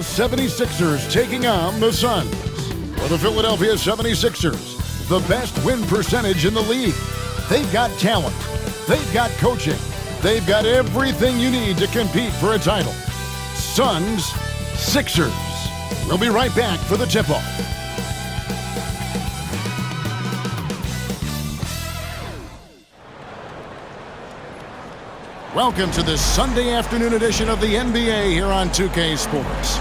76ers taking on the Suns. For the Philadelphia 76ers, the best win percentage in the league. They've got talent. They've got coaching. They've got everything you need to compete for a title. Suns, Sixers. We'll be right back for the tip-off. Welcome to this Sunday afternoon edition of the NBA here on 2K Sports.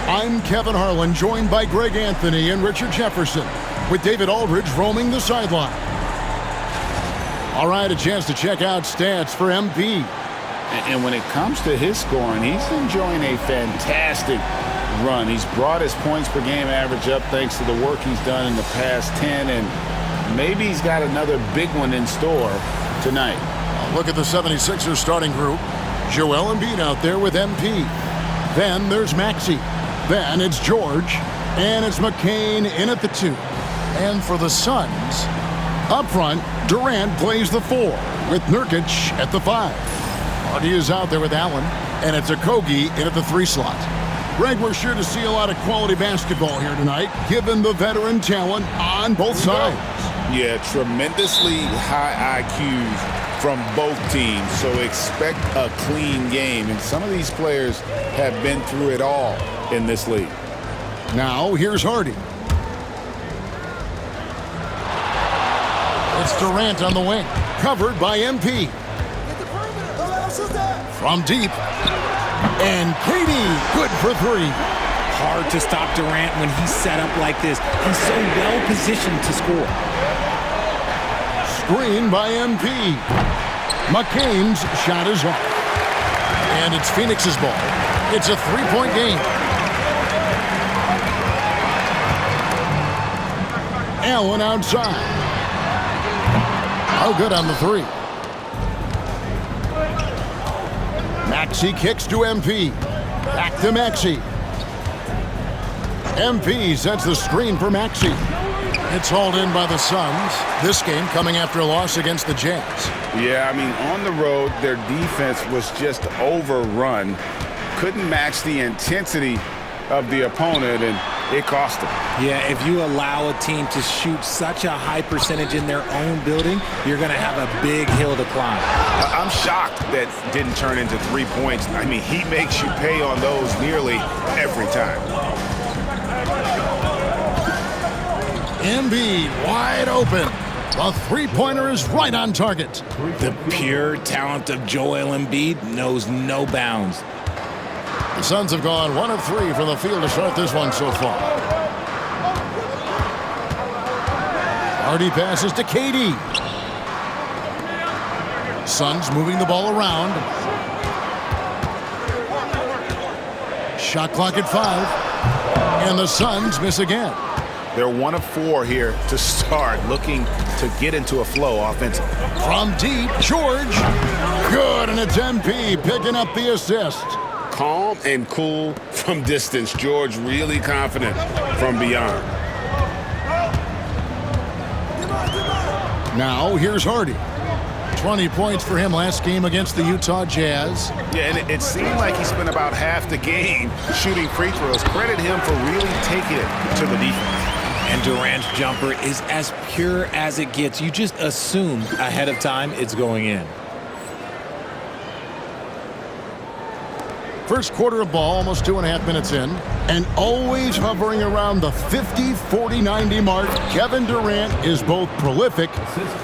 I'm Kevin Harlan, joined by Greg Anthony and Richard Jefferson, with David Aldridge roaming the sideline. All right, a chance to check out stats for MP. And when it comes to his scoring, he's enjoying a fantastic run. He's brought his points per game average up thanks to the work he's done in the past 10, and maybe he's got another big one in store tonight. Look at the 76ers starting group. Joel Embiid out there with MP. Then there's Maxey. Then it's George. And it's McCain in at the 2. And for the Suns, up front, Durant plays the 4 with Nurkic at the 5. Hardy is out there with Allen. And it's Okogie in at the 3 slot. Greg, we're sure to see a lot of quality basketball here tonight, given the veteran talent on both sides. Yeah, tremendously high IQs from both teams, so expect a clean game. And some of these players have been through it all in this league. Now, here's Hardy. It's Durant on the wing, covered by MP. From deep. And KD, good for 3. Hard to stop Durant when he's set up like this. He's so well positioned to score. Screen by MP. McCain's shot is off. And it's Phoenix's ball. It's a 3-point game. Allen outside. Oh, good on the 3. Maxey kicks to MP. Back to Maxey. MP sets the screen for Maxey. It's hauled in by the Suns. This game coming after a loss against the Jazz. Yeah, I mean, on the road, their defense was just overrun. Couldn't match the intensity of the opponent, and it cost them. Yeah, if you allow a team to shoot such a high percentage in their own building, you're going to have a big hill to climb. I'm shocked that didn't turn into 3 points. I mean, he makes you pay on those nearly every time. Embiid wide open. The three-pointer is right on target. The pure talent of Joel Embiid knows no bounds. The Suns have gone 1 of 3 from the field to start this one so far. Hardy passes to KD. Suns moving the ball around. Shot clock at 5. And the Suns miss again. They're 1 of 4 here to start, looking to get into a flow offensively. From deep, George. Good, and it's MP picking up the assist. Calm and cool from distance. George really confident from beyond. Now here's Hardy. 20 points for him last game against the Utah Jazz. Yeah, and it seemed like he spent about half the game shooting free throws. Credit him for really taking it to the defense. And Durant's jumper is as pure as it gets. You just assume ahead of time it's going in. First quarter of ball, almost 2.5 minutes in, and always hovering around the 50, 40, 90 mark. Kevin Durant is both prolific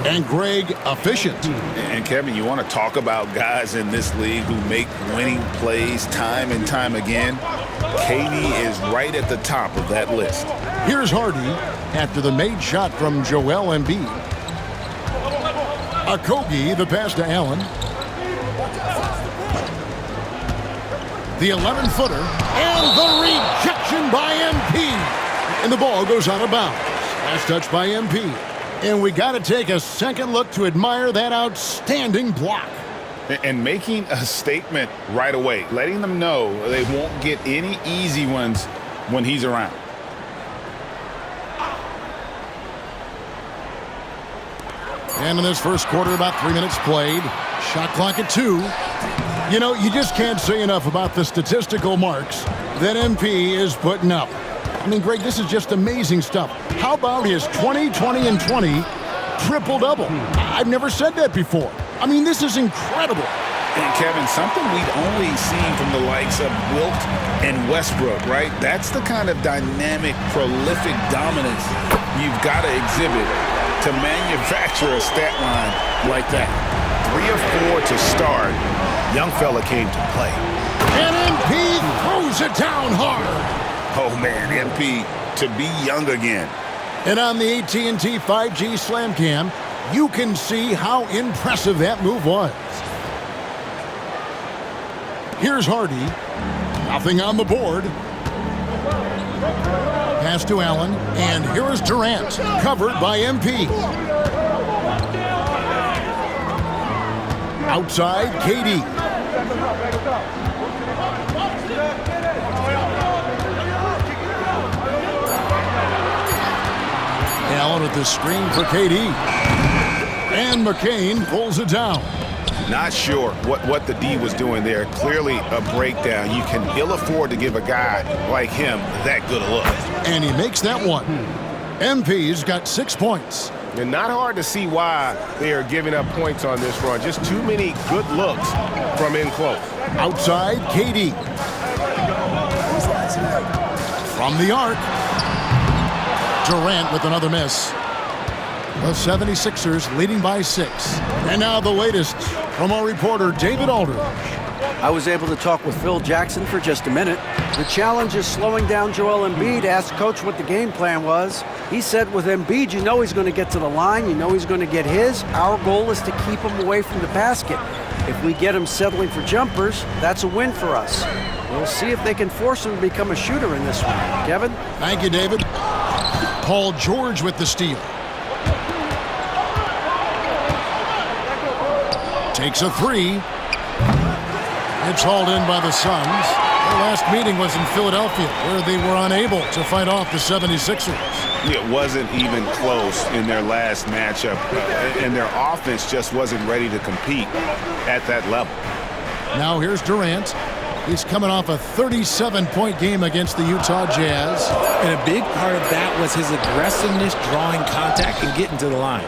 and Greg efficient. And Kevin, you want to talk about guys in this league who make winning plays time and time again? KD is right at the top of that list. Here's Hardy after the made shot from Joel Embiid. Okogie, the pass to Allen. The 11-footer, and the rejection by MP. And the ball goes out of bounds. Last touch by MP. And we got to take a second look to admire that outstanding block. And making a statement right away, letting them know they won't get any easy ones when he's around. And in this first quarter, about 3 minutes played. Shot clock at 2. You know, you just can't say enough about the statistical marks that MP is putting up. I mean, Greg, this is just amazing stuff. How about his 20, 20, and 20 triple-double? I've never said that before. I mean, this is incredible. And Kevin, something we'd only seen from the likes of Wilt and Westbrook, right? That's the kind of dynamic, prolific dominance you've got to exhibit to manufacture a stat line like that. 3 of 4 to start. Young fella came to play. And MP throws it down hard. Oh, man, MP to be young again. And on the AT&T 5G Slam Cam, you can see how impressive that move was. Here's Hardy. Nothing on the board. Pass to Allen. And here is Durant, covered by MP. Outside, KD. Allen with the screen for KD. And McCain pulls it down. Not sure what the D was doing there. Clearly a breakdown. You can ill afford to give a guy like him that good a look. And he makes that one. MP's got 6 points. And not hard to see why they are giving up points on this run. Just too many good looks from in close. Outside, KD. From the arc. Durant with another miss. The 76ers leading by 6. And now the latest from our reporter, David Aldridge. I was able to talk with Phil Jackson for just a minute. The challenge is slowing down Joel Embiid. Asked Coach what the game plan was. He said with Embiid, you know he's going to get to the line. You know he's going to get his. Our goal is to keep him away from the basket. If we get him settling for jumpers, that's a win for us. We'll see if they can force him to become a shooter in this one. Kevin? Thank you, David. Paul George with the steal. Takes a 3. It's hauled in by the Suns. Their last meeting was in Philadelphia, where they were unable to fight off the 76ers. It wasn't even close in their last matchup, and their offense just wasn't ready to compete at that level. Now here's Durant. He's coming off a 37-point game against the Utah Jazz. And a big part of that was his aggressiveness, drawing contact, and getting to the line.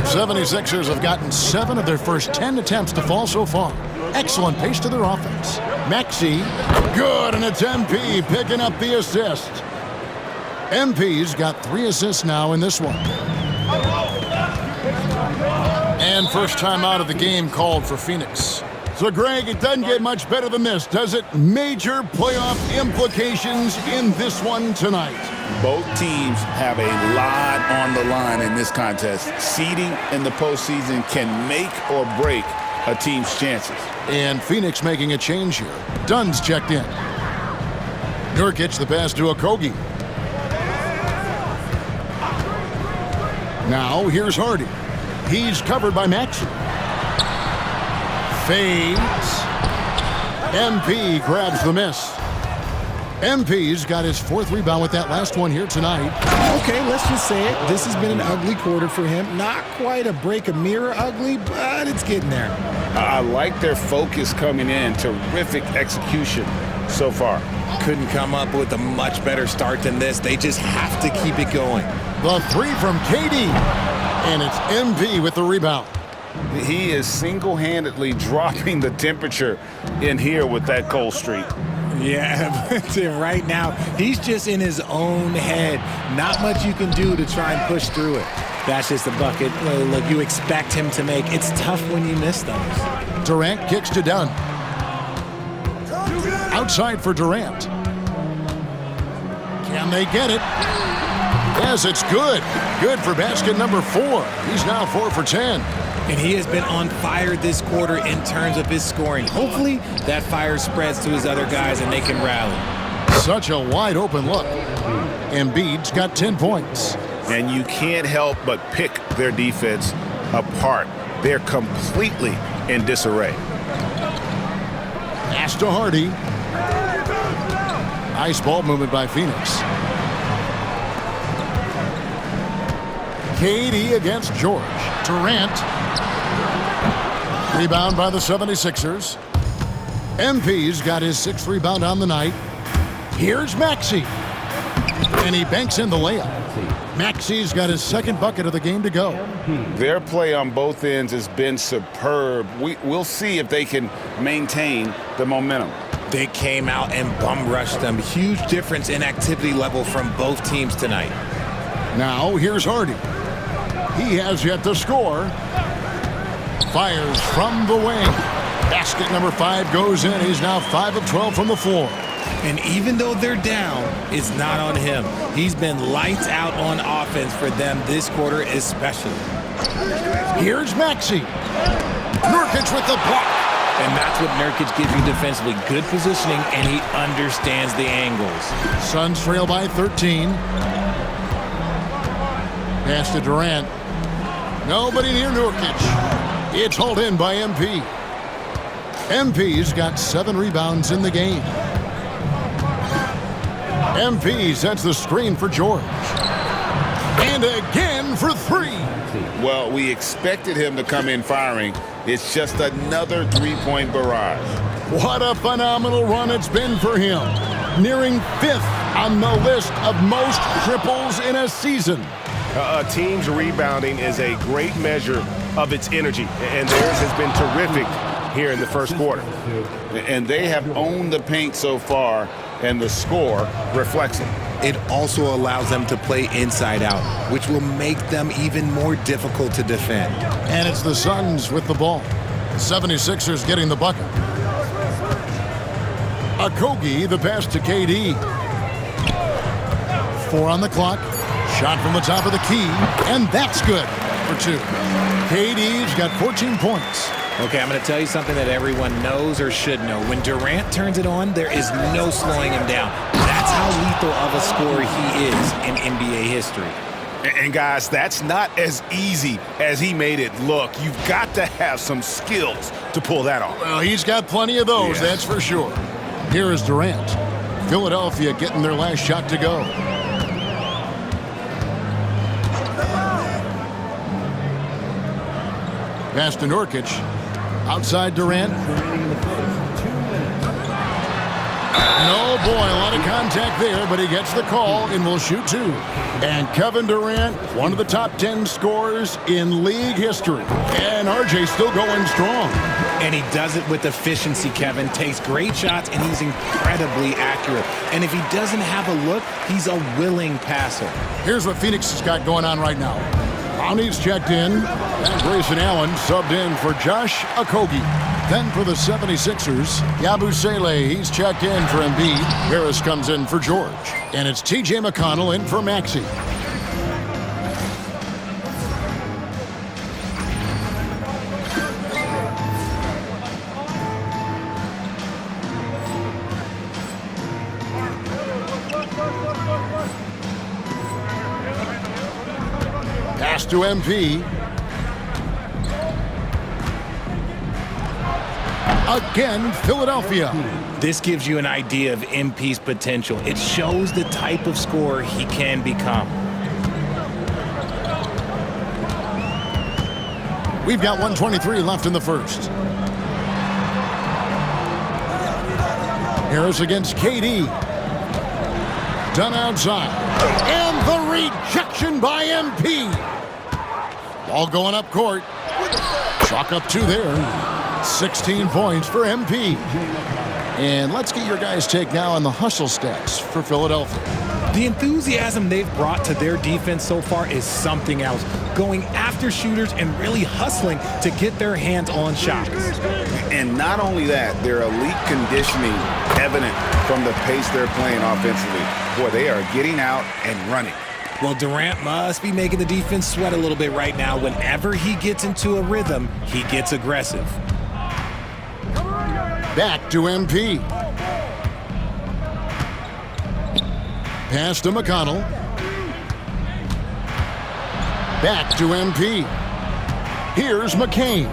76ers have gotten 7 of their first 10 attempts to fall so far. Excellent pace to their offense. Maxey, good, and it's MP picking up the assist. MP's got 3 assists now in this one. And first time out of the game called for Phoenix. So, Greg, it doesn't get much better than this, does it? Major playoff implications in this one tonight. Both teams have a lot on the line in this contest. Seeding in the postseason can make or break a team's chances. And Phoenix making a change here. Dunn's checked in. Nurkic the pass to Okogie. Now here's Hardy. He's covered by Maxey. Fades. MP grabs the miss. MP's got his 4th rebound with that last one here tonight. Okay, let's just say it. This has been an ugly quarter for him. Not quite a break a mirror ugly, but it's getting there. I like their focus coming in. Terrific execution so far. Couldn't come up with a much better start than this. They just have to keep it going. The 3 from KD. And it's MP with the rebound. He is single-handedly dropping the temperature in here with that cold streak. Yeah, but right now, he's just in his own head. Not much you can do to try and push through it. That's just a bucket. Look, you expect him to make. It's tough when you miss those. Durant kicks to Dunn. Outside for Durant. Can they get it? Yes, it's good. Good for basket number 4. He's now 4 for 10. And he has been on fire this quarter in terms of his scoring. Hopefully, that fire spreads to his other guys and they can rally. Such a wide open look. Embiid's got 10 points. And you can't help but pick their defense apart. They're completely in disarray. Pass to Hardy. Nice ball movement by Phoenix. KD against George. Durant. Rebound by the 76ers. MP's got his 6th rebound on the night. Here's Maxey. And he banks in the layup. Maxey's got his 2nd bucket of the game to go. Their play on both ends has been superb. We'll see if they can maintain the momentum. They came out and bum rushed them. Huge difference in activity level from both teams tonight. Now here's Hardy. He has yet to score. Fires from the wing. Basket number 5 goes in. He's now 5 of 12 from the floor. And even though they're down, it's not on him. He's been lights out on offense for them this quarter especially. Here's Maxey. Nurkic with the block. And that's what Nurkic gives you defensively. Good positioning, and he understands the angles. Suns trail by 13. Pass to Durant. Nobody near Nurkic. It's hauled in by MP. MP's got 7 rebounds in the game. MP sets the screen for George. And again for 3. Well, we expected him to come in firing. It's just another 3-point barrage. What a phenomenal run it's been for him. Nearing 5th on the list of most triples in a season. A team's rebounding is a great measure of its energy, and theirs has been terrific here in the first quarter. And they have owned the paint so far, and the score reflects it. It also allows them to play inside out, which will make them even more difficult to defend. And it's the Suns with the ball. The 76ers getting the bucket. Okogie, the pass to KD. 4 on the clock. Shot from the top of the key, and that's good for 2. KD's got 14 points. Okay, I'm going to tell you something that everyone knows or should know. When Durant turns it on, there is no slowing him down. That's how lethal of a scorer he is in NBA history. And guys, that's not as easy as he made it look. You've got to have some skills to pull that off. Well, he's got plenty of those, that's for sure. Here is Durant. Philadelphia getting their last shot to go. Pass to Nurkic. Outside Durant. No, boy, a lot of contact there, but he gets the call and will shoot 2. And Kevin Durant, one of the top 10 scorers in league history. And RJ still going strong. And he does it with efficiency, Kevin. Takes great shots, and he's incredibly accurate. And if he doesn't have a look, he's a willing passer. Here's what Phoenix has got going on right now. Brownie's checked in, and Grayson Allen subbed in for Josh Okogie. Then for the 76ers, Yabusele, he's checked in for Embiid. Harris comes in for George. And it's TJ McConnell in for Maxey. Pass to MP. Again, Philadelphia. This gives you an idea of MP's potential. It shows the type of scorer he can become. We've got 1:23 left in the first. Harris against KD. Done outside. And the rejection by MP. Ball going up court. Chalk up 2 there. 16 points for MP. And let's get your guys' take now on the hustle stats for Philadelphia. The enthusiasm they've brought to their defense so far is something else. Going after shooters and really hustling to get their hands on shots. And not only that, their elite conditioning evident from the pace they're playing offensively. Boy, they are getting out and running. Well, Durant must be making the defense sweat a little bit right now. Whenever he gets into a rhythm, he gets aggressive. Back to MP. Pass to McConnell. Back to MP. Here's McCain.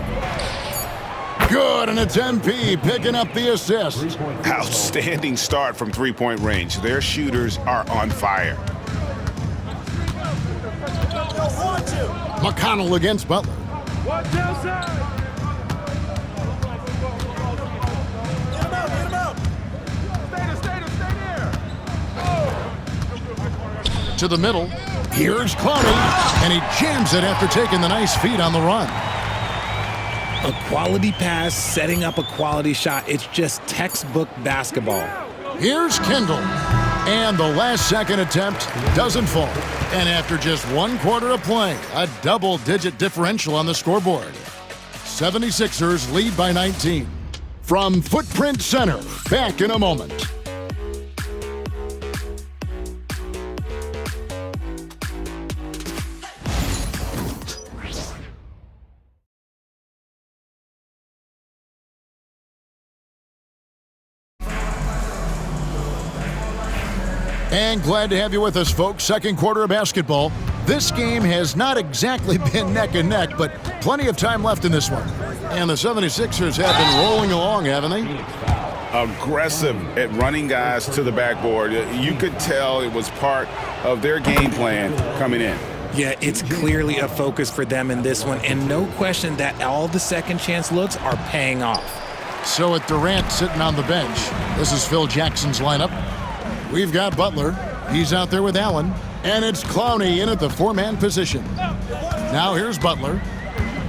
Good, and it's MP picking up the assist. Outstanding start from three-point range. Their shooters are on fire. McConnell against Butler. to the middle. Here's Clowney, and he jams it after taking the nice feed on the run. A quality pass, setting up a quality shot. It's just textbook basketball. Here's Kendall, and the last-second attempt doesn't fall. And after just 1 quarter of play, a double-digit differential on the scoreboard. 76ers lead by 19. From Footprint Center, back in a moment. And glad to have you with us, folks. Second quarter of basketball. This game has not exactly been neck and neck, but plenty of time left in this one. And the 76ers have been rolling along, haven't they? Aggressive at running guys to the backboard. You could tell it was part of their game plan coming in. Yeah, it's clearly a focus for them in this one, and no question that all the second chance looks are paying off. So with Durant sitting on the bench, this is Phil Jackson's lineup. We've got Butler. He's out there with Allen. And it's Clowney in at the 4-man position. Now here's Butler.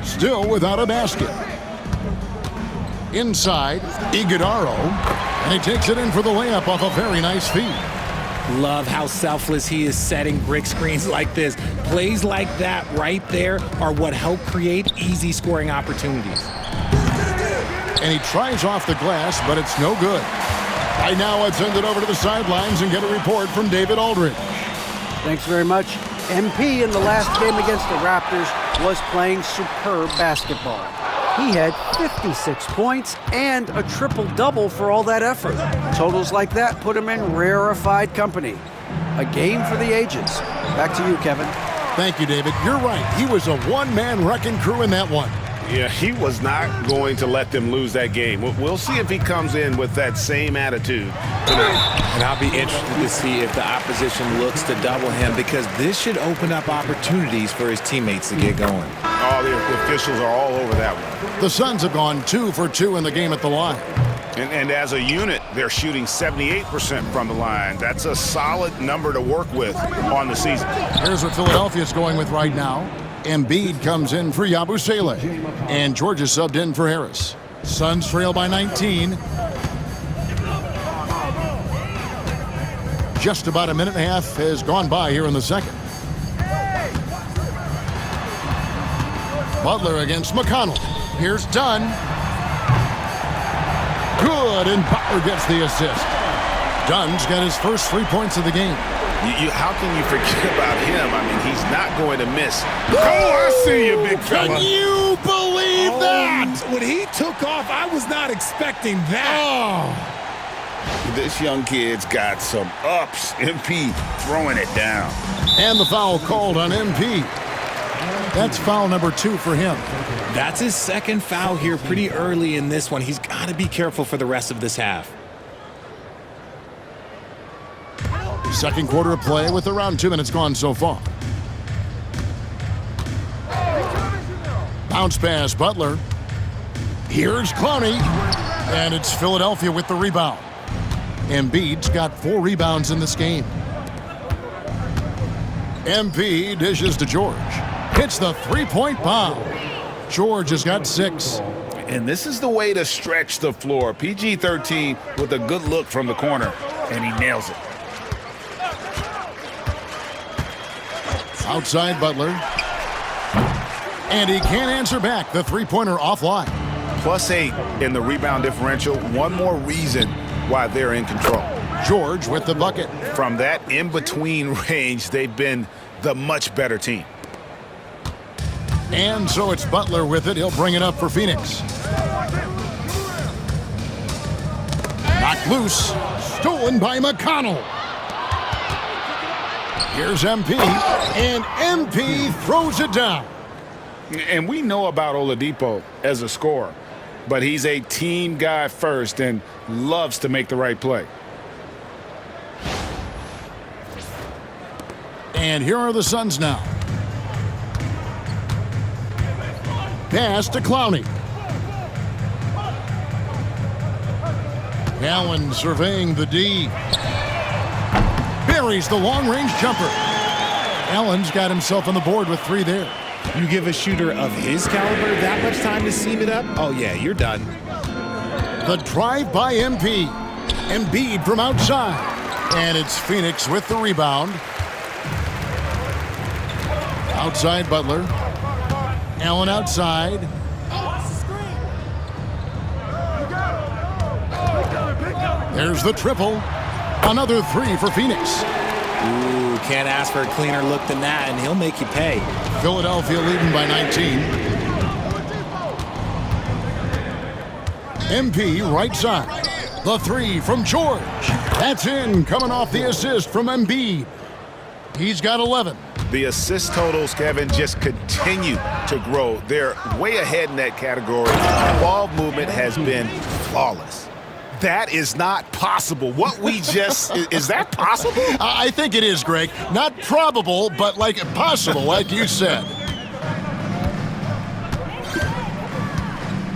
Still without a basket. Inside, Iguodala. And he takes it in for the layup off a very nice feed. Love how selfless he is setting brick screens like this. Plays like that right there are what help create easy scoring opportunities. And he tries off the glass, but it's no good. Right now, let's send it over to the sidelines and get a report from David Aldridge. Thanks very much. MP in the last game against the Raptors was playing superb basketball. He had 56 points and a triple-double for all that effort. Totals like that put him in rarefied company. A game for the ages. Back to you, Kevin. Thank you, David. You're right. He was a one-man wrecking crew in that one. Yeah, he was not going to let them lose that game. We'll see if he comes in with that same attitude tonight. And I'll be interested to see if the opposition looks to double him, because this should open up opportunities for his teammates to get going. Oh, the officials are all over that one. The Suns have gone 2 for 2 in the game at the line. And as a unit, they're shooting 78% from the line. That's a solid number to work with on the season. Here's what Philadelphia's going with right now. Embiid comes in for Yabusele, and George is subbed in for Harris. Suns trail by 19. Just about a minute and a half has gone by here in the second. Butler against McConnell. Here's Dunn. Good, and Butler gets the assist. Dunn's got his first 3 points of the game. How can you forget about him? I mean, he's not going to miss. Oh, I see you, big fella. Can you believe that? When he took off, I was not expecting that. Oh. This young kid's got some ups. MP throwing it down. And the foul called on MP. That's foul number 2 for him. That's his second foul here pretty early in this one. He's got to be careful for the rest of this half. Second quarter of play with around 2 minutes gone so far. Bounce pass, Butler. Here's Clowney. And it's Philadelphia with the rebound. Embiid's got 4 rebounds in this game. MP dishes to George. Hits the 3-point bomb. George has got 6. And this is the way to stretch the floor. PG-13 with a good look from the corner, and he nails it. Outside Butler. And he can't answer back. The 3-pointer offline. +8 in the rebound differential. One more reason why they're in control. George with the bucket. From that in-between range, they've been the much better team. And so it's Butler with it. He'll bring it up for Phoenix. Knocked loose. Stolen by McConnell. Here's MP. And MP throws it down. And we know about Oladipo as a scorer, but he's a team guy first and loves to make the right play. And here are the Suns now. Pass to Clowney. Allen surveying the D. Buries the long-range jumper. Allen's got himself on the board with 3 there. You give a shooter of his caliber that much time to seam it up, oh yeah, you're done. The drive by MP. Embiid from outside. And it's Phoenix with the rebound. Outside Butler. Allen outside. There's the triple. Another 3 for Phoenix. Ooh, can't ask for a cleaner look than that, and he'll make you pay. Philadelphia leading by 19. MP right side. The 3 from George. That's in, coming off the assist from Embiid. He's got 11. The assist totals, Kevin, just continue to grow. They're way ahead in that category. Ball movement has been flawless. That is not possible. What we just, is that possible? I think it is, Greg. Not probable, but like possible, like you said.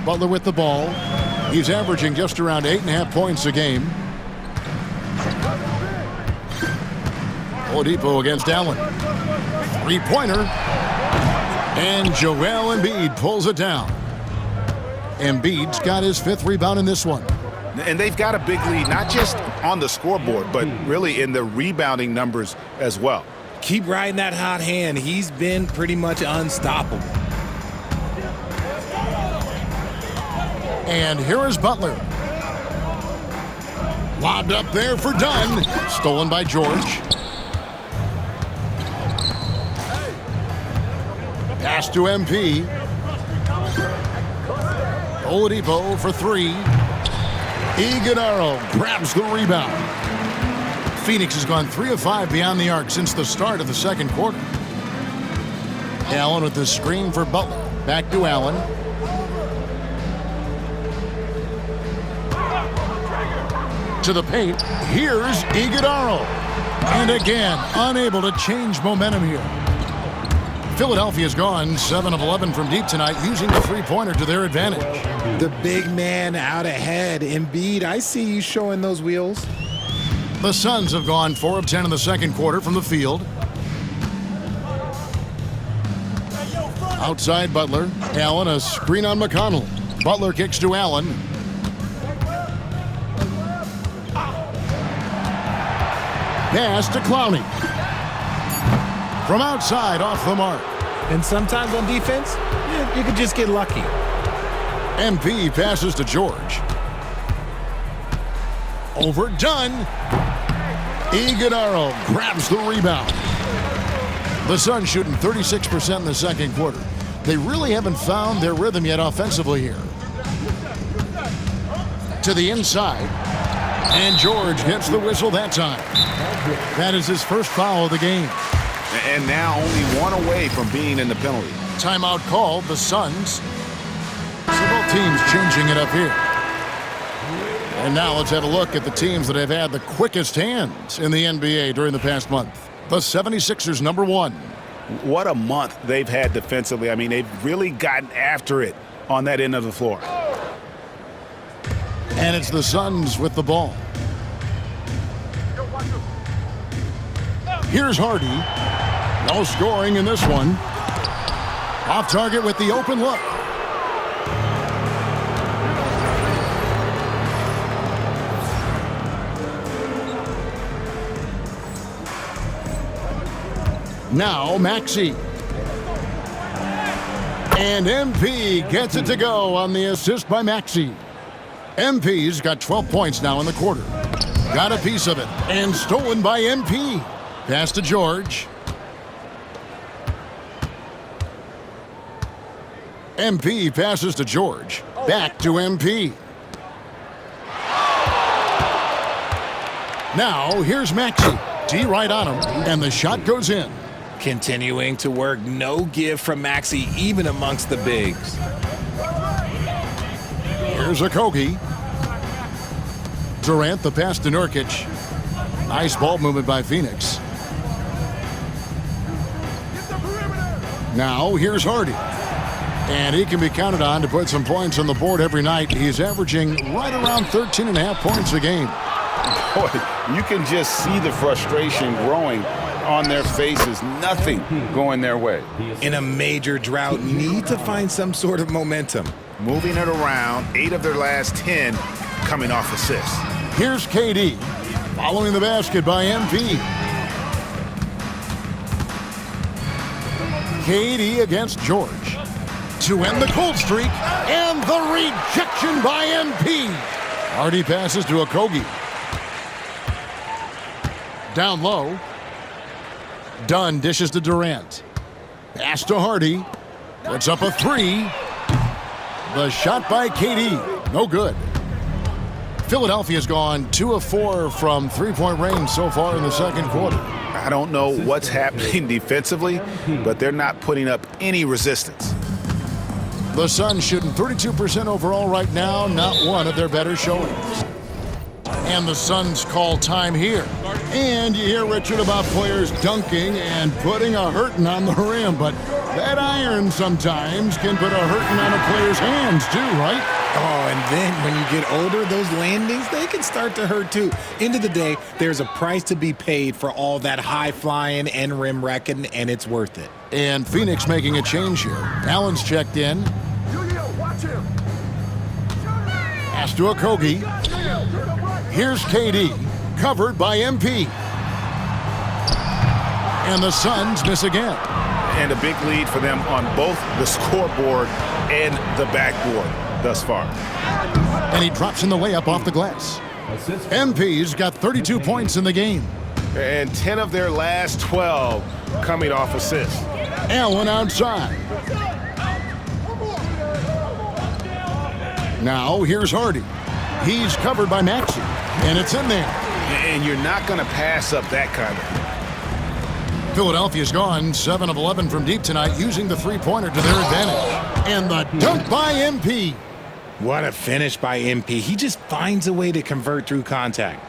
Butler with the ball. He's averaging just around 8.5 points a game. Oladipo against Allen. 3-pointer. And Joel Embiid pulls it down. Embiid's got his 5th rebound in this one. And they've got a big lead, not just on the scoreboard, but really in the rebounding numbers as well. Keep riding that hot hand. He's been pretty much unstoppable. And here is Butler. Lobbed up there for Dunn. Stolen by George. Pass to MP. Oladipo for 3. Iguodala grabs the rebound. Phoenix has gone 3 of 5 beyond the arc since the start of the second quarter. Allen with the screen for Butler. Back to Allen. To the paint. Here's Iguodala. And again, unable to change momentum here. Philadelphia's gone 7 of 11 from deep tonight, using the 3-pointer to their advantage. The big man out ahead. Embiid, I see you showing those wheels. The Suns have gone 4 of 10 in the second quarter from the field. Outside Butler. Allen, a screen on McConnell. Butler kicks to Allen. Pass to Clowney. From outside, off the mark. And sometimes on defense, you could just get lucky. MP passes to George. Overdone. Iguodala grabs the rebound. The Suns shooting 36% in the second quarter. They really haven't found their rhythm yet offensively here. To the inside. And George gets the whistle that time. That is his first foul of the game. And now only 1 away from being in the penalty. Timeout called, the Suns. So both teams changing it up here. And now let's have a look at the teams that have had the quickest hands in the NBA during the past month. The 76ers, number 1. What a month they've had defensively. I mean, they've really gotten after it on that end of the floor. And it's the Suns with the ball. Here's Hardy. No scoring in this one. Off target with the open look. Now Maxey. And MP gets it to go on the assist by Maxey. MP's got 12 points now in the quarter. Got a piece of it. And stolen by MP. Pass to George. MP passes to George. Back to MP. Now here's Maxey. D right on him. And the shot goes in. Continuing to work, no give from Maxey, even amongst the bigs. Here's Okogie. Durant, the pass to Nurkic. Nice ball movement by Phoenix. Now here's Hardy. And he can be counted on to put some points on the board every night. He's averaging right around 13.5 points a game. Boy, you can just see the frustration growing on their faces, nothing going their way. In a major drought, need to find some sort of momentum. Moving it around, 8 of their last 10 coming off assists. Here's KD, following the basket by MP. KD against George to end the cold streak, and the rejection by MP. Hardy passes to Okogie. Down low. Dunn dishes to Durant. Pass to Hardy. Puts up a three. The shot by KD. No good. Philadelphia's gone 2 of 4 from three-point range so far in the second quarter. I don't know what's happening defensively, but they're not putting up any resistance. The Suns shooting 32% overall right now, not one of their better showings. And the Suns call time here. And you hear, Richard, about players dunking and putting a hurting on the rim, but that iron sometimes can put a hurting on a player's hands too, right? Oh, and then when you get older, those landings, they can start to hurt too. End of the day, there's a price to be paid for all that high flying and rim wrecking, and it's worth it. And Phoenix making a change here. Allen's checked in. Pass to Okogie. Here's KD, covered by MP. And the Suns miss again. And a big lead for them on both the scoreboard and the backboard thus far. And he drops in the layup off the glass. MP's got 32 points in the game. And 10 of their last 12 coming off assists. Allen outside. Now here's Hardy. He's covered by Maxey, and it's in there. And you're not going to pass up that kind of. Philadelphia's gone 7 of 11 from deep tonight, using the three-pointer to their advantage. And the dunk by MP. What a finish by MP. He just finds a way to convert through contact.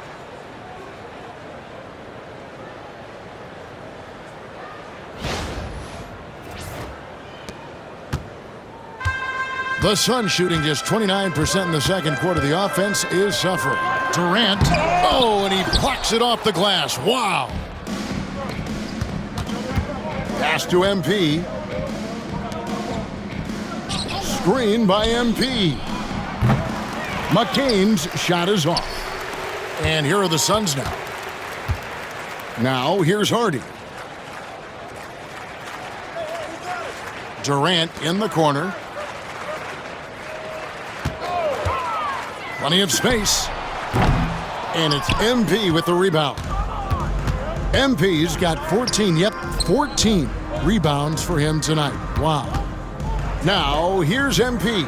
The Suns shooting just 29% in the second quarter. The offense is suffering. Durant. Oh, and he plucks it off the glass. Wow. Pass to MP. Screen by MP. McCain's shot is off. And here are the Suns now. Now here's Hardy. Durant in the corner. Plenty of space. And it's MP with the rebound. MP's got 14 rebounds for him tonight. Wow. Now, here's MP.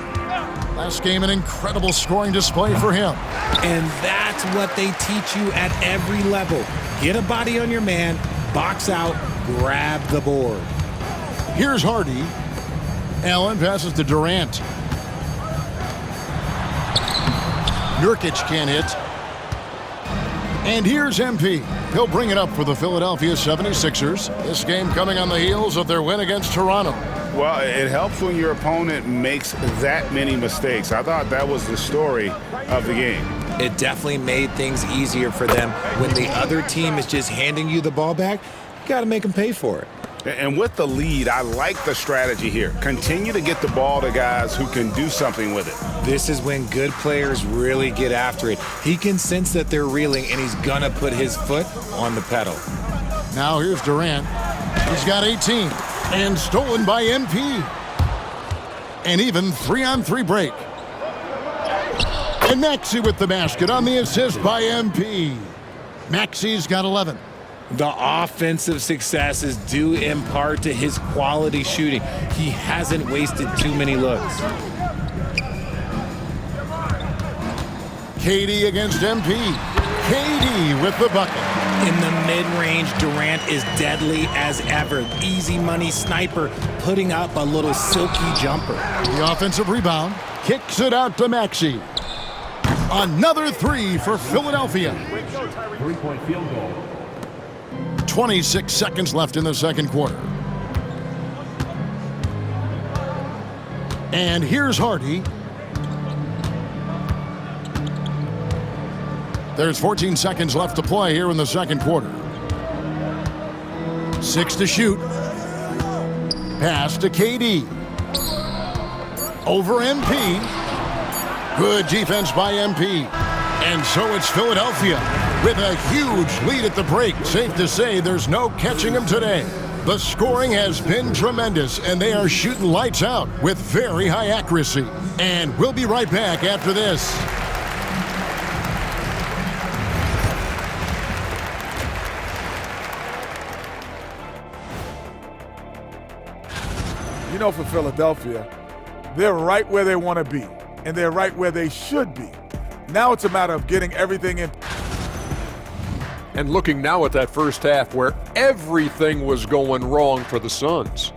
Last game, an incredible scoring display for him. And that's what they teach you at every level. Get a body on your man, box out, grab the board. Here's Hardy. Allen passes to Durant. Nurkic can't hit. And here's MP. He'll bring it up for the Philadelphia 76ers. This game coming on the heels of their win against Toronto. Well, it helps when your opponent makes that many mistakes. I thought that was the story of the game. It definitely made things easier for them. When the other team is just handing you the ball back, you got to make them pay for it. And with the lead, I like the strategy here. Continue to get the ball to guys who can do something with it. This is when good players really get after it. He can sense that they're reeling, and he's going to put his foot on the pedal. Now here's Durant. He's got 18. And stolen by MP. And even 3-on-3 break. And Maxey with the basket on the assist by MP. Maxey's got 11. The offensive success is due in part to his quality shooting. He hasn't wasted too many looks. KD against MP. KD with the bucket. In the mid-range, Durant is deadly as ever. Easy money sniper, putting up a little silky jumper. The offensive rebound. Kicks it out to Maxey. Another three for Philadelphia. 3-point field goal. 26 seconds left in the second quarter. And here's Hardy. There's 14 seconds left to play here in the second quarter. 6 to shoot. Pass to KD. Over MP. Good defense by MP. And so it's Philadelphia with a huge lead at the break. Safe to say there's no catching them today. The scoring has been tremendous, and they are shooting lights out with very high accuracy. And we'll be right back after this. You know, for Philadelphia, they're right where they want to be, and they're right where they should be. Now it's a matter of getting everything in. And looking now at that first half where everything was going wrong for the Suns.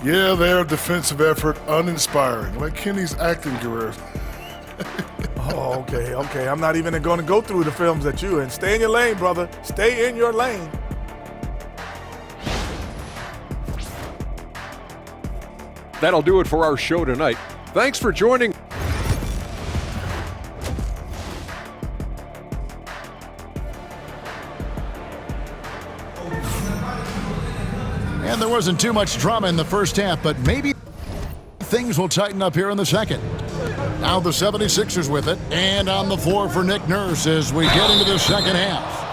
Yeah, their defensive effort uninspiring, like Kenny's acting career. Oh, okay. I'm not even going to go through the films that you in. Stay in your lane, brother. Stay in your lane. That'll do it for our show tonight. Thanks for joining. And there wasn't too much drama in the first half, but maybe things will tighten up here in the second. Now the 76ers with it, and on the floor for Nick Nurse as we get into the second half.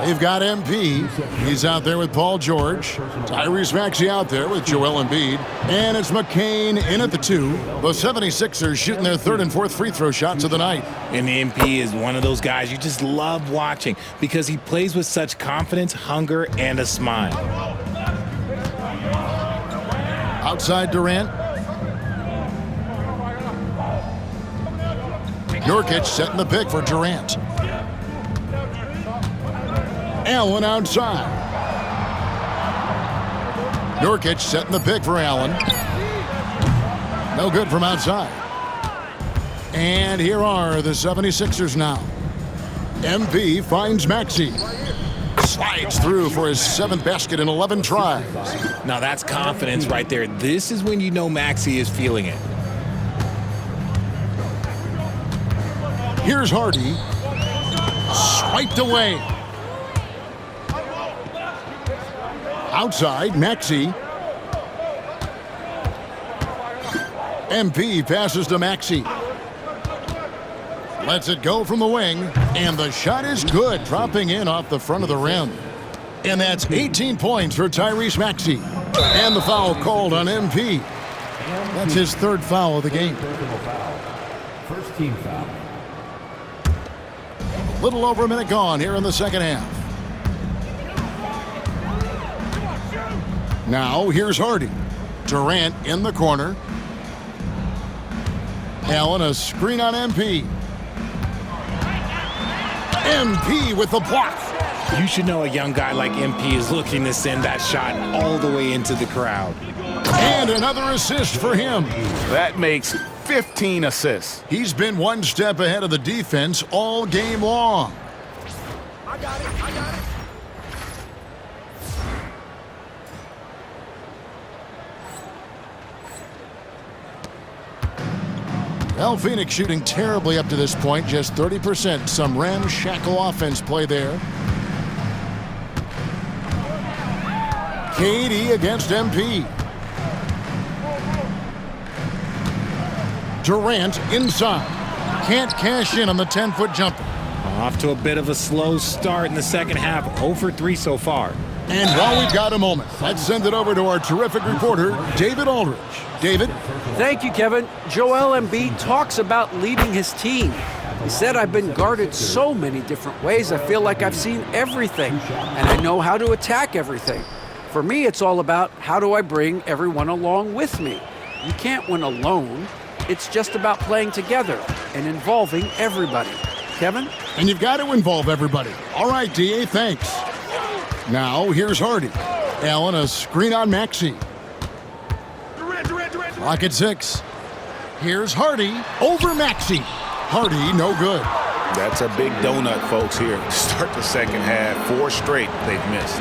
They've got MP. He's out there with Paul George. Tyrese Maxey out there with Joel Embiid. And it's McCain in at the 2. The 76ers shooting their third and fourth free throw shots of the night. And MP is one of those guys you just love watching because he plays with such confidence, hunger, and a smile. Outside Durant. Nurkic setting the pick for Durant. Allen outside. Nurkic setting the pick for Allen. No good from outside. And here are the 76ers now. MP finds Maxey. Slides through for his 7th basket in 11 tries. Now that's confidence right there. This is when you know Maxey is feeling it. Here's Hardy. Swiped away. Outside, Maxey. MP passes to Maxey. Lets it go from the wing, and the shot is good, dropping in off the front of the rim. And that's 18 points for Tyrese Maxey. And the foul called on MP. That's his 3rd foul of the game. First team foul. A little over a minute gone here in the second half. Now, here's Hardy. Durant in the corner. Allen, a screen on MP. MP with the block. You should know a young guy like MP is looking to send that shot all the way into the crowd. And another assist for him. That makes 15 assists. He's been one step ahead of the defense all game long. I got it. Well, Phoenix shooting terribly up to this point, just 30%. Some ramshackle offense play there. KD against MP. Durant inside. Can't cash in on the 10-foot jumper. Off to a bit of a slow start in the second half. 0 for 3 so far. And while we've got a moment, let's send it over to our terrific reporter, David Aldridge. David? Thank you, Kevin. Joel Embiid talks about leading his team. He said, I've been guarded so many different ways. I feel like I've seen everything, and I know how to attack everything. For me, it's all about how do I bring everyone along with me. You can't win alone. It's just about playing together and involving everybody. Kevin? And you've got to involve everybody. All right, DA, thanks. Now, here's Hardy. Allen, a screen on Maxey. Clock at 6. Here's Hardy over Maxey. Hardy, no good. That's a big donut, folks, here. Start the second half. 4 straight they've missed.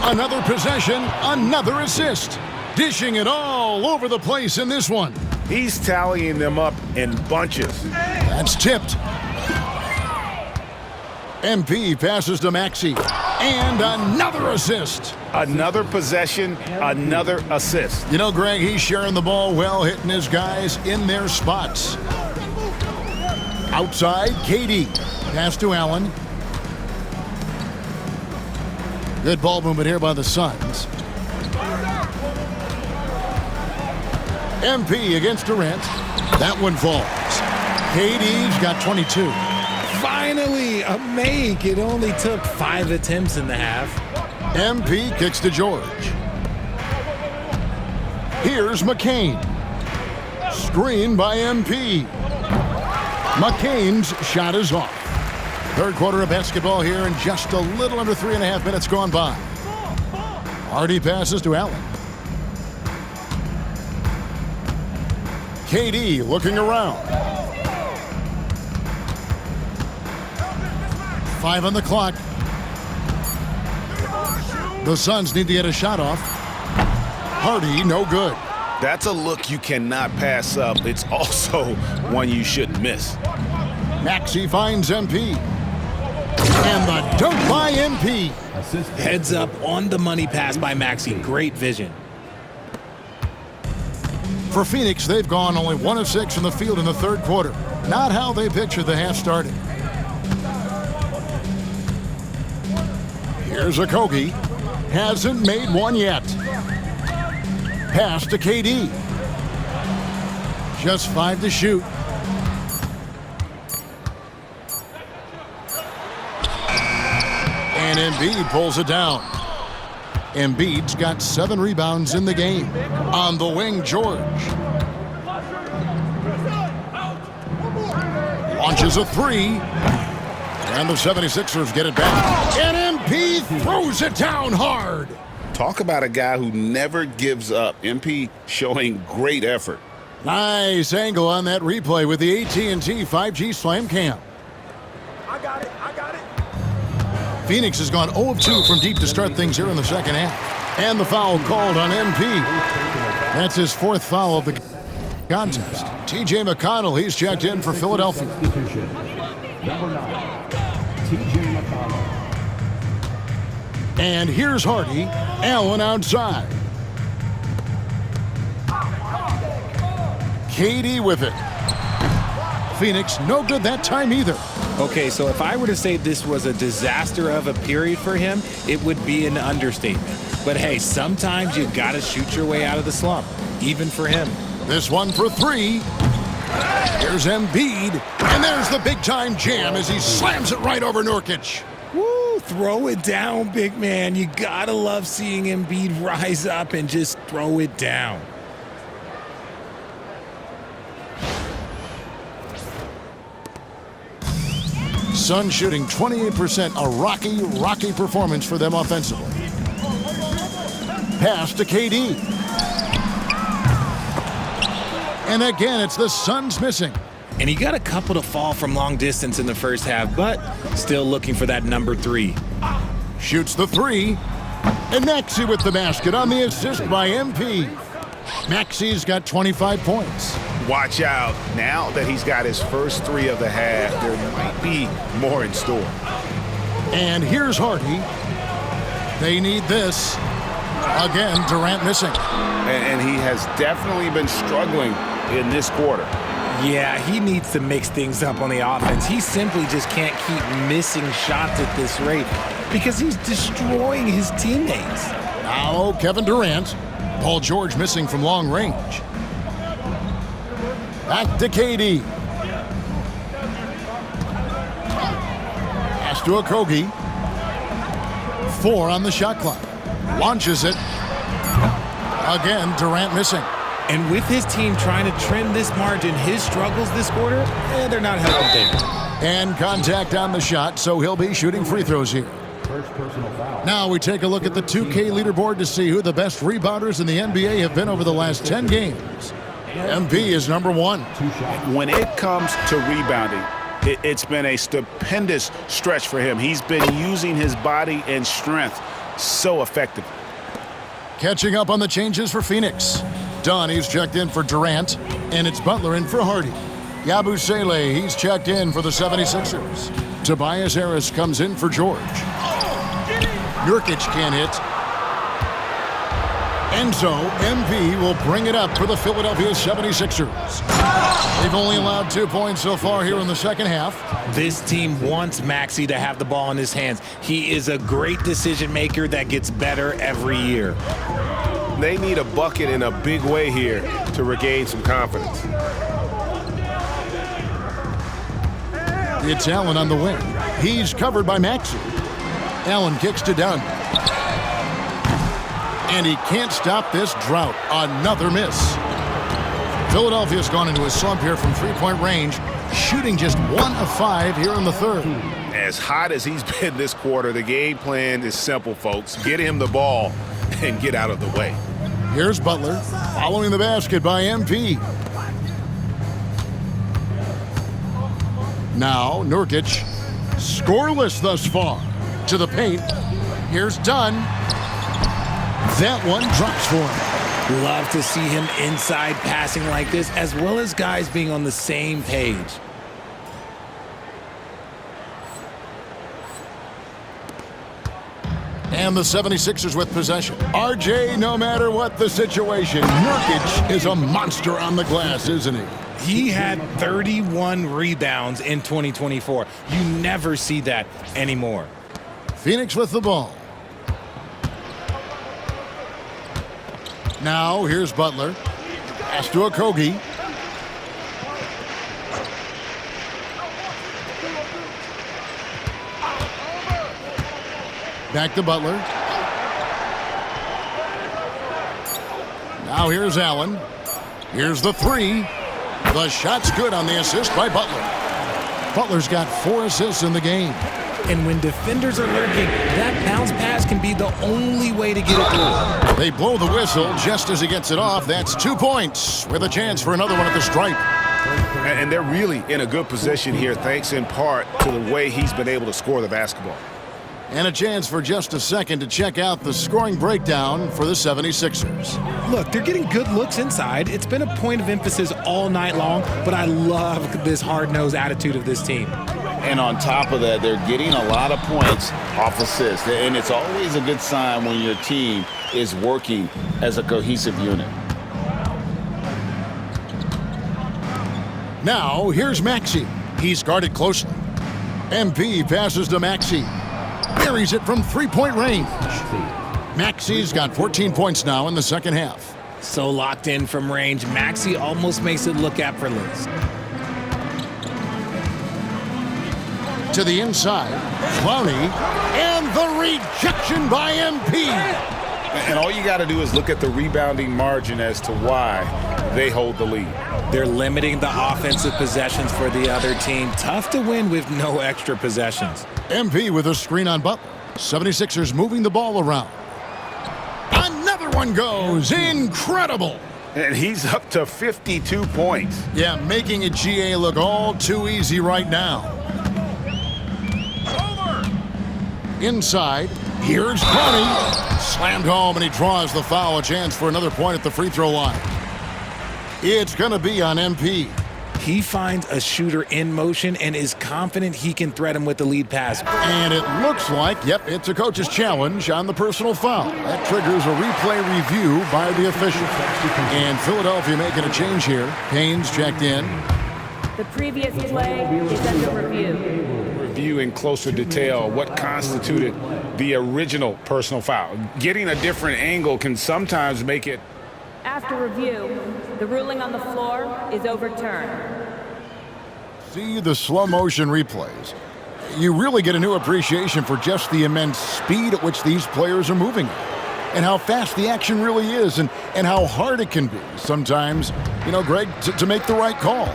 Another possession, another assist. Dishing it all over the place in this one. He's tallying them up in bunches. That's tipped. MP passes to Maxey. And another assist. Another possession, another assist. You know, Greg, he's sharing the ball well, hitting his guys in their spots. Outside, KD. Pass to Allen. Good ball movement here by the Suns. MP against Durant. That one falls. KD's got 22. Finally, a make. It only took 5 attempts in the half. MP kicks to George. Here's McCain. Screen by MP. McCain's shot is off. Third quarter of basketball here, and just a little under 3.5 minutes gone by. Hardy passes to Allen. KD looking around. 5 on the clock. The Suns need to get a shot off. Hardy, no good. That's a look you cannot pass up. It's also one you shouldn't miss. Maxey finds MP. And the dunk by MP. Heads up on the money pass by Maxey. Great vision. For Phoenix, they've gone only 1 of 6 from the field in the third quarter. Not how they pictured the half starting. Here's Okogie. Hasn't made one yet. Pass to KD. Just 5 to shoot. And Embiid pulls it down. Embiid's got 7 rebounds in the game. On the wing, George. Launches a 3. And the 76ers get it back. And MP throws it down hard. Talk about a guy who never gives up. MP showing great effort. Nice angle on that replay with the AT&T 5G Slam Cam. I got it. Phoenix has gone 0 of 2 from deep to start things here in the second half. And the foul called on MP. That's his 4th foul of the contest. TJ McConnell, he's checked in for Philadelphia. Number 9, TJ McConnell. And here's Hardy. Allen outside. KD with it. Phoenix, no good that time either. Okay, so if I were to say this was a disaster of a period for him, it would be an understatement. But hey, sometimes you gotta shoot your way out of the slump, even for him. This one for 3. Here's Embiid. And there's the big-time jam as he slams it right over Nurkic. Woo, throw it down, big man. You gotta love seeing Embiid rise up and just throw it down. Suns shooting 28%, a rocky performance for them offensively. Pass to KD. And again, it's the Suns missing. And he got a couple to fall from long distance in the first half, but still looking for that number 3. Shoots the 3. And Maxey with the basket on the assist by MP. Maxey's got 25 points. Watch out. Now that he's got his first 3 of the half, there might be more in store. And here's Hardy. They need this. Again, Durant missing. And he has definitely been struggling in this quarter. Yeah, he needs to mix things up on the offense. He simply just can't keep missing shots at this rate because he's destroying his teammates. Now Kevin Durant. Paul George missing from long range. Back to KD. Pass to Okogie. 4 on the shot clock. Launches it. Again, Durant missing. And with his team trying to trim this margin, his struggles this quarter, they're not helping things. And contact on the shot, so he'll be shooting free throws here. First personal foul. Now we take a look at the 2K leaderboard to see who the best rebounders in the NBA have been over the last 10 games. MP is number 1. When it comes to rebounding, it's been a stupendous stretch for him. He's been using his body and strength so effectively. Catching up on the changes for Phoenix. Donnie's checked in for Durant, and it's Butler in for Hardy. Yabusele, he's checked in for the 76ers. Tobias Harris comes in for George. Nurkic can't hit. And so MP will bring it up for the Philadelphia 76ers. They've only allowed 2 points so far here in the second half. This team wants Maxey to have the ball in his hands. He is a great decision maker that gets better every year. They need a bucket in a big way here to regain some confidence. It's Allen on the wing. He's covered by Maxey. Allen kicks to Dunn. And he can't stop this drought. Another miss. Philadelphia's gone into a slump here from three-point range, shooting just 1 of 5 here in the third. As hot as he's been this quarter, the game plan is simple, folks. Get him the ball and get out of the way. Here's Butler, following the basket by MP. Now Nurkic, scoreless thus far. To the paint. Here's Dunn. That one drops for him. Love to see him inside passing like this, as well as guys being on the same page. And the 76ers with possession. RJ, no matter what the situation, Nurkic is a monster on the glass, isn't he? He had 31 rebounds in 2024. You never see that anymore. Phoenix with the ball. Now here's Butler. Pass to Okogie. Back to Butler. Now here's Allen. Here's the three. The shot's good on the assist by Butler. Butler's got 4 assists in the game. And when defenders are lurking, that bounce pass can be the only way to get it through. They blow the whistle just as he gets it off. That's 2 points with a chance for another one at the stripe. And they're really in a good position here, thanks in part to the way he's been able to score the basketball. And a chance for just a second to check out the scoring breakdown for the 76ers. Look, they're getting good looks inside. It's been a point of emphasis all night long, but I love this hard-nosed attitude of this team. And on top of that, they're getting a lot of points off assists. And it's always a good sign when your team is working as a cohesive unit. Now, here's Maxey. He's guarded closely. MP passes to Maxey. Buries it from three-point range. Maxey's got 14 points now in the second half. So locked in from range, Maxey almost makes it look effortless. To the inside, Clowney, and the rejection by MP. And all you got to do is look at the rebounding margin as to why they hold the lead. They're limiting the offensive possessions for the other team. Tough to win with no extra possessions. MP with a screen on Butler. 76ers moving the ball around. Another one goes. Incredible. And he's up to 52 points. Yeah, making a GA look all too easy right now. Inside, here's Clowney. Slammed home, and he draws the foul. A chance for another point at the free throw line. It's going to be on MP. He finds a shooter in motion and is confident he can threat him with the lead pass. And it looks like, yep, it's a coach's challenge on the personal foul. That triggers a replay review by the official. And Philadelphia making a change here. Payne's checked in. The previous play is under review. Review in closer detail what constituted the original personal foul. Getting a different angle can sometimes make it. After review, the ruling on the floor is overturned. See the slow motion replays. You really get a new appreciation for just the immense speed at which these players are moving and how fast the action really is and how hard it can be sometimes, you know, Greg, to make the right call.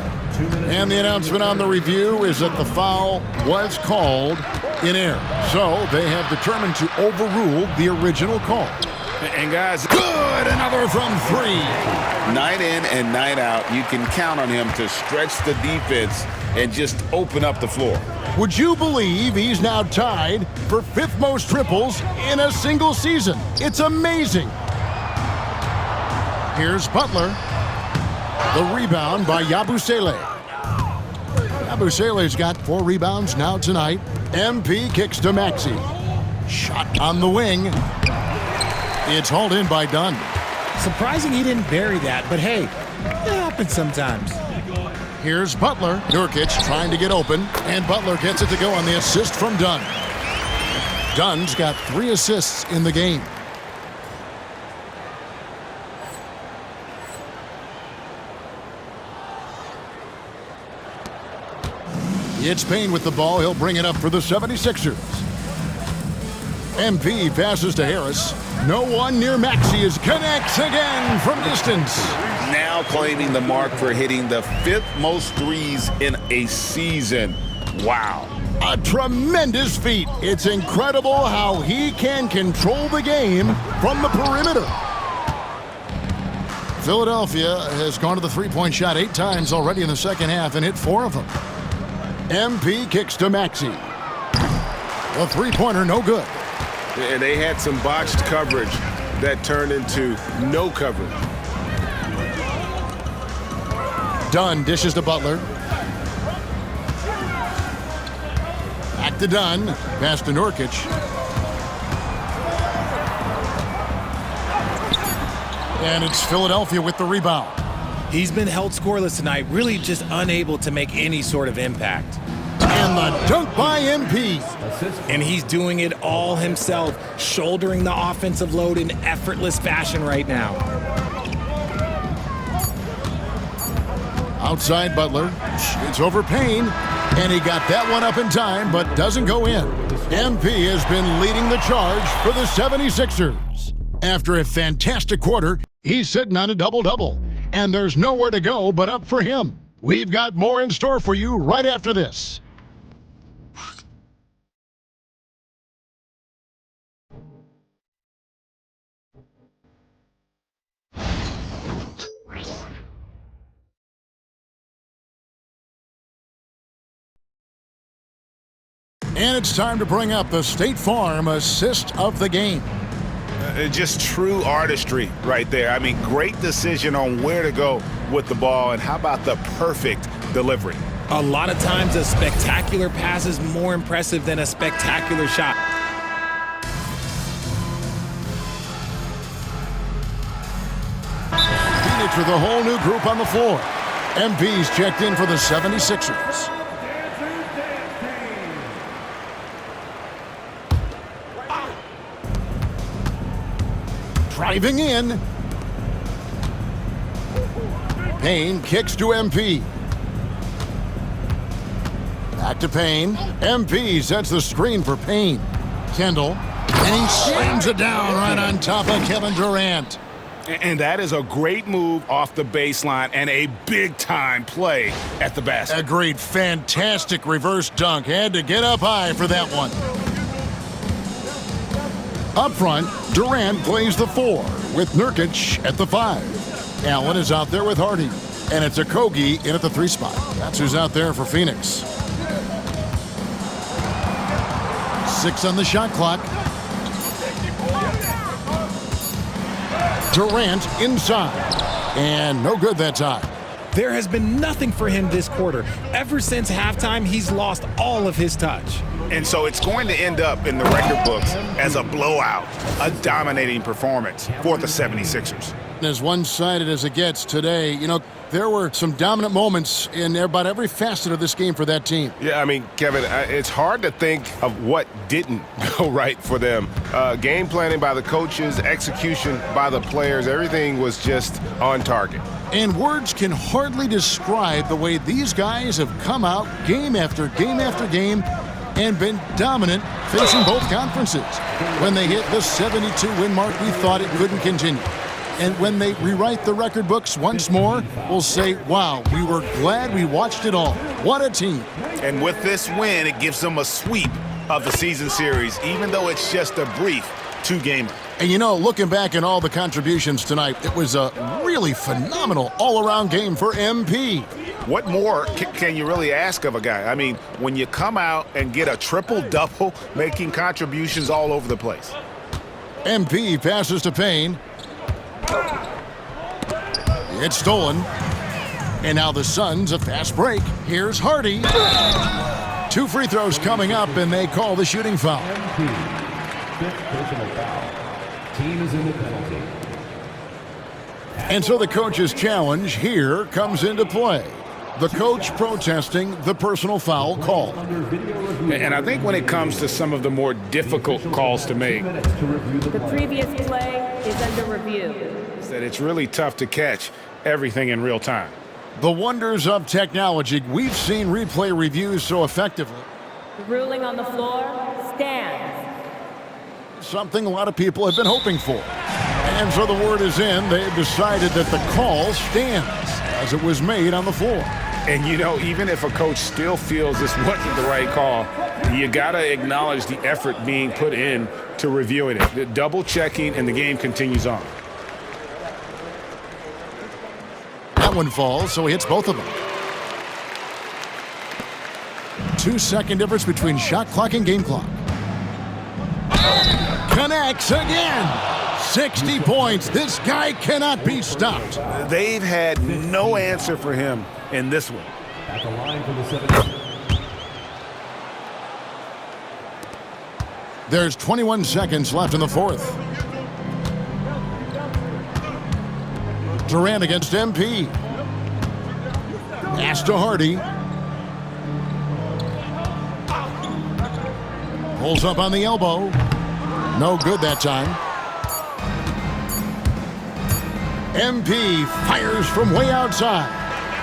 And the announcement on the review is that the foul was called in error. So they have determined to overrule the original call. And guys, good, another from three. Night in and night out, you can count on him to stretch the defense and just open up the floor. Would you believe he's now tied for 5th most triples in a single season? It's amazing. Here's Butler. The rebound by Yabusele. Yabusele's got 4 rebounds now tonight. MP kicks to Maxey. Shot on the wing. It's hauled in by Dunn. Surprising he didn't bury that, but hey, it happens sometimes. Here's Butler. Nurkic trying to get open, and Butler gets it to go on the assist from Dunn. Dunn's got 3 assists in the game. It's Payne with the ball. He'll bring it up for the 76ers. MP passes to Harris. No one near Maxey as connects again from distance. Now claiming the mark for hitting the 5th most threes in a season. Wow. A tremendous feat. It's incredible how he can control the game from the perimeter. Philadelphia has gone to the three-point shot 8 times already in the second half and hit 4 of them. MP kicks to Maxey. A three-pointer, no good. And they had some botched coverage that turned into no coverage. Dunn dishes to Butler. Back to Dunn. Pass to Nurkic. And it's Philadelphia with the rebound. He's been held scoreless tonight, really just unable to make any sort of impact. And the dunk by MP. And he's doing it all himself, shouldering the offensive load in effortless fashion right now. Outside Butler. It's over Payne. And he got that one up in time, but doesn't go in. MP has been leading the charge for the 76ers. After a fantastic quarter, he's sitting on a double-double. And there's nowhere to go but up for him. We've got more in store for you right after this. And it's time to bring up the State Farm assist of the game. Just true artistry right there. I mean, great decision on where to go with the ball, and how about the perfect delivery? A lot of times a spectacular pass is more impressive than a spectacular shot. Phoenix with a whole new group on the floor. MP's checked in for the 76ers. Driving in. Payne kicks to MP. Back to Payne. MP sets the screen for Payne. Kendall. And he slams it down right on top of Kevin Durant. And that is a great move off the baseline and a big-time play at the basket. Agreed. Fantastic reverse dunk. Had to get up high for that one. Up front, Durant plays the 4 with Nurkic at the 5. Allen is out there with Hardy. And it's Okogie in at the 3 spot. That's who's out there for Phoenix. 6 on the shot clock. Durant inside. And no good that time. There has been nothing for him this quarter. Ever since halftime, he's lost all of his touch. And so it's going to end up in the record books as a blowout, a dominating performance for the 76ers. As one-sided as it gets today, you know, there were some dominant moments in about every facet of this game for that team. Yeah, I mean, Kevin, it's hard to think of what didn't go right for them. Game planning by the coaches, execution by the players, everything was just on target. And words can hardly describe the way these guys have come out game after game after game and been dominant facing both conferences. When they hit the 72-win mark, we thought it couldn't continue. And when they rewrite the record books once more, we'll say, wow, we were glad we watched it all. What a team. And with this win, it gives them a sweep of the season series, even though it's just a brief 2-gamer. And you know, looking back at all the contributions tonight, it was a really phenomenal all-around game for MP. What more can you really ask of a guy? I mean, when you come out and get a triple-double, making contributions all over the place. MP passes to Payne. It's stolen. And now the Suns a fast break. Here's Hardy. 2 free throws coming up, and they call the shooting foul. Fifth personal foul. Team is in the penalty. And so the coach's challenge here comes into play. The coach protesting the personal foul call. And I think when it comes to some of the more difficult calls to make, The previous play is under review. that it's really tough to catch everything in real time. The wonders of technology. We've seen replay reviews so effectively. The ruling on the floor stands. Something a lot of people have been hoping for. And so the word is in. They've decided that the call stands as it was made on the floor. And, you know, even if a coach still feels this wasn't the right call, you got to acknowledge the effort being put in to reviewing it. The double checking, and the game continues on. That one falls, so he hits both of them. 2-second difference between shot clock and game clock. Connects again. 60 points. This guy cannot be stopped. They've had no answer for him in this one. At the line for the 7th. There's 21 seconds left in the fourth. Durant against MP. Pass to Hardy. Pulls up on the elbow. No good that time. MP fires from way outside.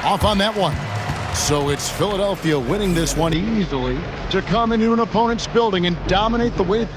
Off on that one. So it's Philadelphia winning this one easily to come into an opponent's building and dominate the way